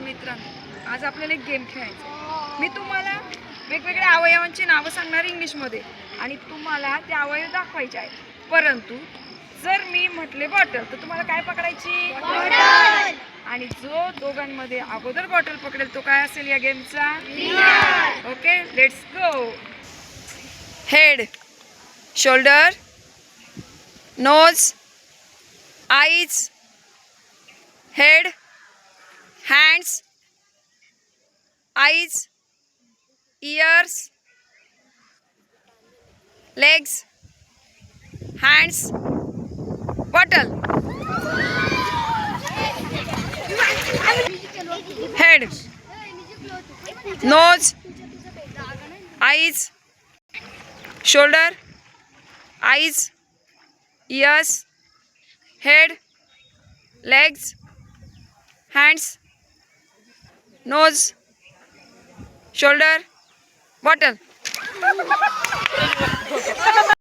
मित्रांनो, आज आपल्याला एक गेम खेळायचा. मी तुम्हाला वेगवेगळ्या अवयवांची नावं सांगणार इंग्लिशमध्ये आणि तुम्हाला ते अवयव दाखवायचे आहेत. परंतु जर मी म्हटले बॉटल तर तुम्हाला काय पकडायची? बॉटल. आणि जो दोघांमध्ये अगोदर बॉटल पकडेल तो काय असेल या गेमचा? Winner. Okay, let's go. Head, shoulder, nose, eyes, head, hands, eyes, ears, legs, hands, bottle. Head, nose, eyes, shoulder, eyes, ears, head, legs, hands, nose, shoulder, bottle.